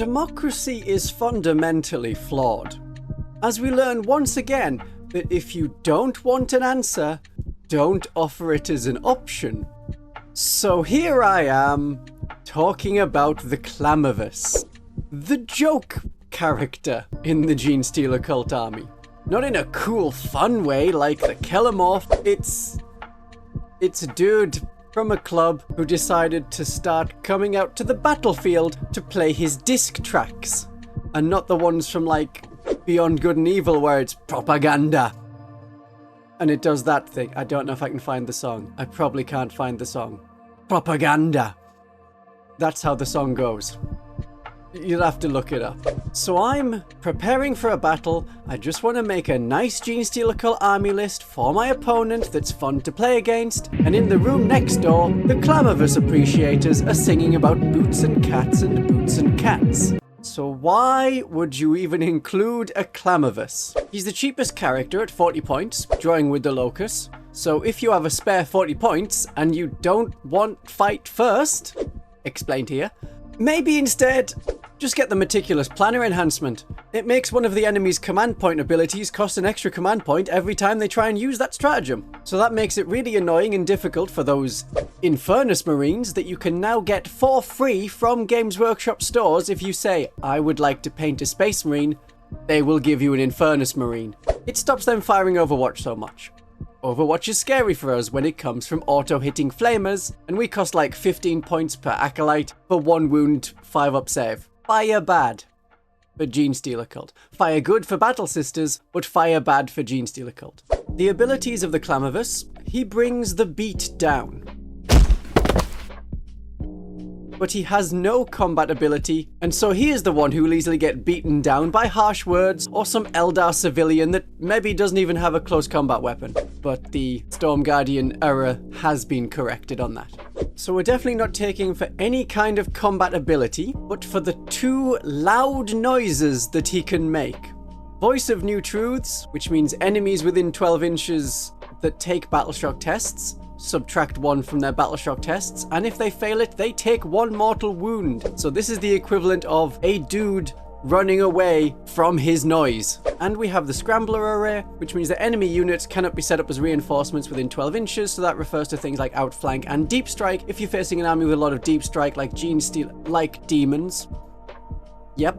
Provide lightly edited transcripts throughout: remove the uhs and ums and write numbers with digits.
Democracy is fundamentally flawed, as we learn once again that if you don't want an answer, don't offer it as an option. So here I am, talking about the Clamavus, the joke character in the Genestealer cult army. Not in a cool, fun way like the Kelamorph, it's a dude from a club who decided to start coming out to the battlefield to play his disc tracks, and not the ones from like Beyond Good and Evil where it's propaganda. And it does that thing. I don't know if I can find the song. I probably can't find the song. Propaganda. That's how the song goes. You'll have to look it up. So I'm preparing for a battle. I just want to make a nice Genestealer cult army list for my opponent that's fun to play against. And in the room next door, the Clamavus appreciators are singing about boots and cats and boots and cats. So why would you even include a Clamavus? He's the cheapest character at 40 points, drawing with the locus. So if you have a spare 40 points and you don't want fight first, explained here, maybe instead just get the Meticulous Planner enhancement. It makes one of the enemy's command point abilities cost an extra command point every time they try and use that stratagem. So that makes it really annoying and difficult for those Infernus Marines that you can now get for free from Games Workshop stores. If you say, I would like to paint a Space Marine, they will give you an Infernus Marine. It stops them firing Overwatch so much. Overwatch is scary for us when it comes from auto-hitting flamers, and we cost like 15 points per acolyte for 1 wound, 5-up save. Fire bad for Genestealer cult. Fire good for Battle Sisters, but fire bad for Genestealer cult. The abilities of the Clamavus: he brings the beat down. But he has no combat ability, and so he is the one who will easily get beaten down by harsh words or some Eldar civilian that maybe doesn't even have a close combat weapon. But the Storm Guardian error has been corrected on that. So we're definitely not taking for any kind of combat ability, but for the 2 loud noises that he can make. Voice of New Truths, which means enemies within 12 inches that take Battleshock tests, subtract 1 from their Battleshock tests, and if they fail it, they take 1 mortal wound. So this is the equivalent of a dude running away from his noise. And we have the Scrambler array, which means that enemy units cannot be set up as reinforcements within 12 inches, so that refers to things like Outflank and Deep Strike if you're facing an army with a lot of Deep Strike like Genestealer, like demons. Yep.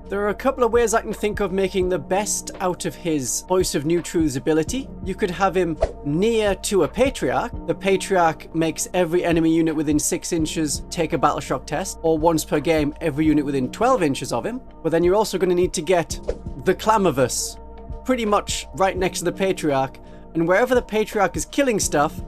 There are a couple of ways I can think of making the best out of his Voice of New Truths ability. You could have him near to a Patriarch. The Patriarch makes every enemy unit within 6 inches take a Battleshock test, or once per game, every unit within 12 inches of him. But then you're also going to need to get the Clamavus pretty much right next to the Patriarch, and wherever the Patriarch is killing stuff,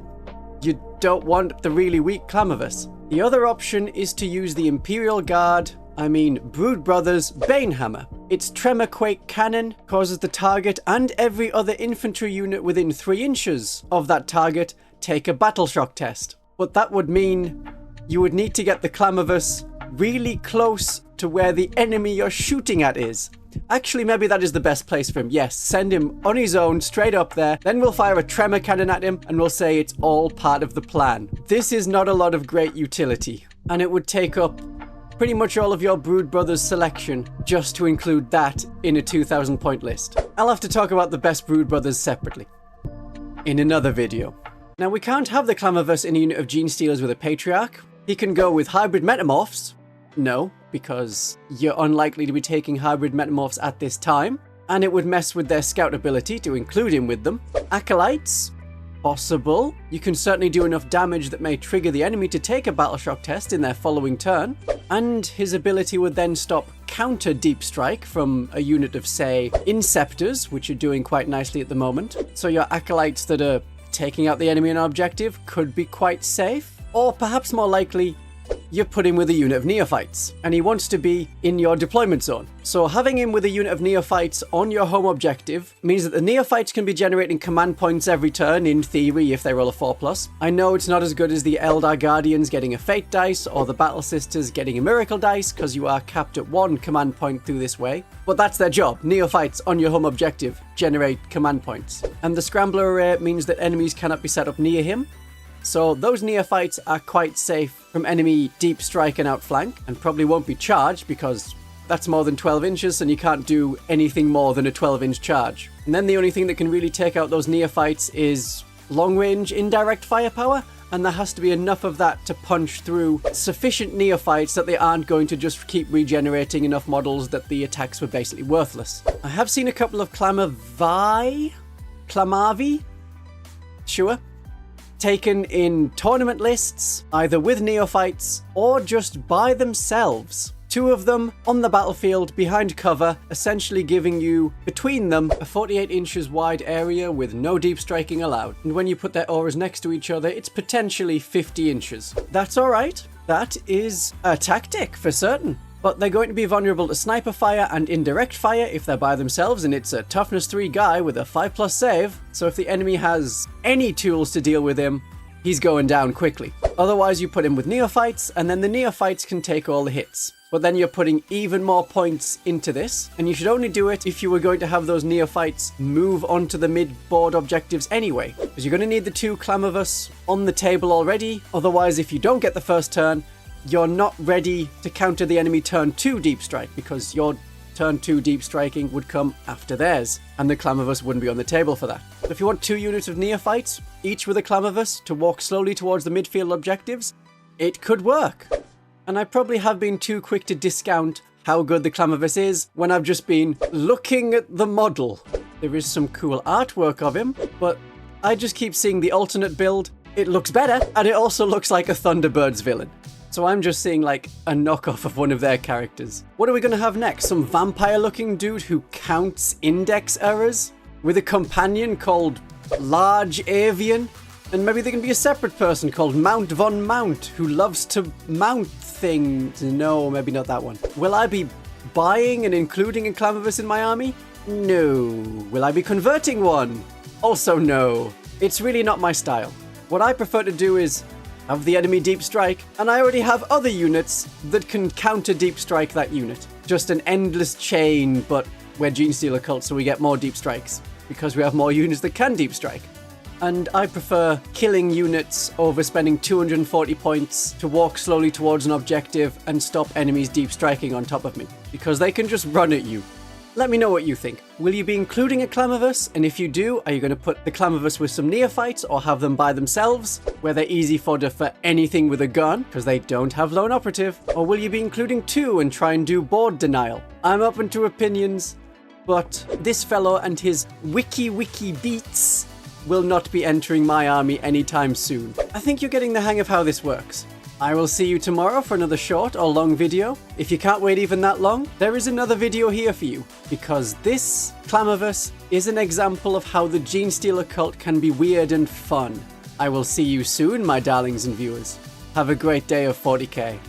you don't want the really weak Clamavus. The other option is to use the Imperial Guard, Brood Brothers Banehammer. Its Tremor Quake cannon causes the target and every other infantry unit within 3 inches of that target take a Battleshock test. But that would mean you would need to get the Clamavus really close to where the enemy you're shooting at is. Actually, maybe that is the best place for him. Yes, send him on his own straight up there. Then we'll fire a Tremor cannon at him and we'll say it's all part of the plan. This is not a lot of great utility, and it would take up pretty much all of your Brood Brothers selection just to include that in a 2,000 point list. I'll have to talk about the best Brood Brothers separately in another video. Now, we can't have the Clamavus in a unit of Genestealers with a Patriarch. He can go with hybrid metamorphs. No, because you're unlikely to be taking hybrid metamorphs at this time, and it would mess with their scout ability to include him with them. Acolytes? Possible. You can certainly do enough damage that may trigger the enemy to take a Battleshock test in their following turn, and his ability would then stop counter Deep Strike from a unit of, say, Inceptors, which are doing quite nicely at the moment. So your Acolytes that are taking out the enemy on objective could be quite safe, or perhaps more likely, you put him with a unit of neophytes, and he wants to be in your deployment zone. So having him with a unit of neophytes on your home objective means that the neophytes can be generating command points every turn, in theory, if they roll a 4+. I know it's not as good as the Eldar Guardians getting a Fate dice, or the Battle Sisters getting a Miracle dice, because you are capped at 1 command point through this way. But that's their job. Neophytes on your home objective generate command points. And the Scrambler array means that enemies cannot be set up near him. So those neophytes are quite safe from enemy deep strike and outflank, and probably won't be charged because that's more than 12 inches and you can't do anything more than a 12-inch charge. And then the only thing that can really take out those neophytes is long-range indirect firepower, and there has to be enough of that to punch through sufficient neophytes that they aren't going to just keep regenerating enough models that the attacks were basically worthless. I have seen a couple of Clamavi? Sure. Taken in tournament lists, either with neophytes or just by themselves. 2 of them on the battlefield behind cover, essentially giving you, between them, a 48 inches wide area with no deep striking allowed. And when you put their auras next to each other, it's potentially 50 inches. That's alright. That is a tactic for certain. But they're going to be vulnerable to sniper fire and indirect fire if they're by themselves, and it's a toughness 3 guy with a 5+ save, so if the enemy has any tools to deal with him, he's going down quickly. Otherwise, you put him with neophytes, and then the neophytes can take all the hits. But then you're putting even more points into this, and you should only do it if you were going to have those neophytes move onto the mid-board objectives anyway, because you're going to need the 2 Clamavus on the table already. Otherwise, if you don't get the first turn, you're not ready to counter the enemy turn 2 deep strike, because your turn 2 deep striking would come after theirs, and the Clamavus wouldn't be on the table for that. So if you want 2 units of neophytes, each with a Clamavus, to walk slowly towards the midfield objectives, it could work. And I probably have been too quick to discount how good the Clamavus is when I've just been looking at the model. There is some cool artwork of him, but I just keep seeing the alternate build. It looks better, and it also looks like a Thunderbirds villain. So I'm just seeing like a knockoff of one of their characters. What are we going to have next? Some vampire-looking dude who counts index errors? With a companion called Large Avian? And maybe there can be a separate person called Mount Von Mount who loves to mount things. No, maybe not that one. Will I be buying and including a Clamavus in my army? No. Will I be converting one? Also no. It's really not my style. What I prefer to do is have the enemy deep strike, and I already have other units that can counter deep strike that unit. Just an endless chain, but we're Genestealer cult, so we get more deep strikes because we have more units that can deep strike. And I prefer killing units over spending 240 points to walk slowly towards an objective and stop enemies deep striking on top of me, because they can just run at you. Let me know what you think. Will you be including a Clamavus? And if you do, are you going to put the Clamavus with some neophytes or have them by themselves, where they're easy fodder for anything with a gun, because they don't have lone operative? Or will you be including 2 and try and do board denial? I'm open to opinions, but this fellow and his wiki beats will not be entering my army anytime soon. I think you're getting the hang of how this works. I will see you tomorrow for another short or long video. If you can't wait even that long, there is another video here for you, because this Clamavus is an example of how the Genestealer cult can be weird and fun. I will see you soon, my darlings and viewers. Have a great day of 40k.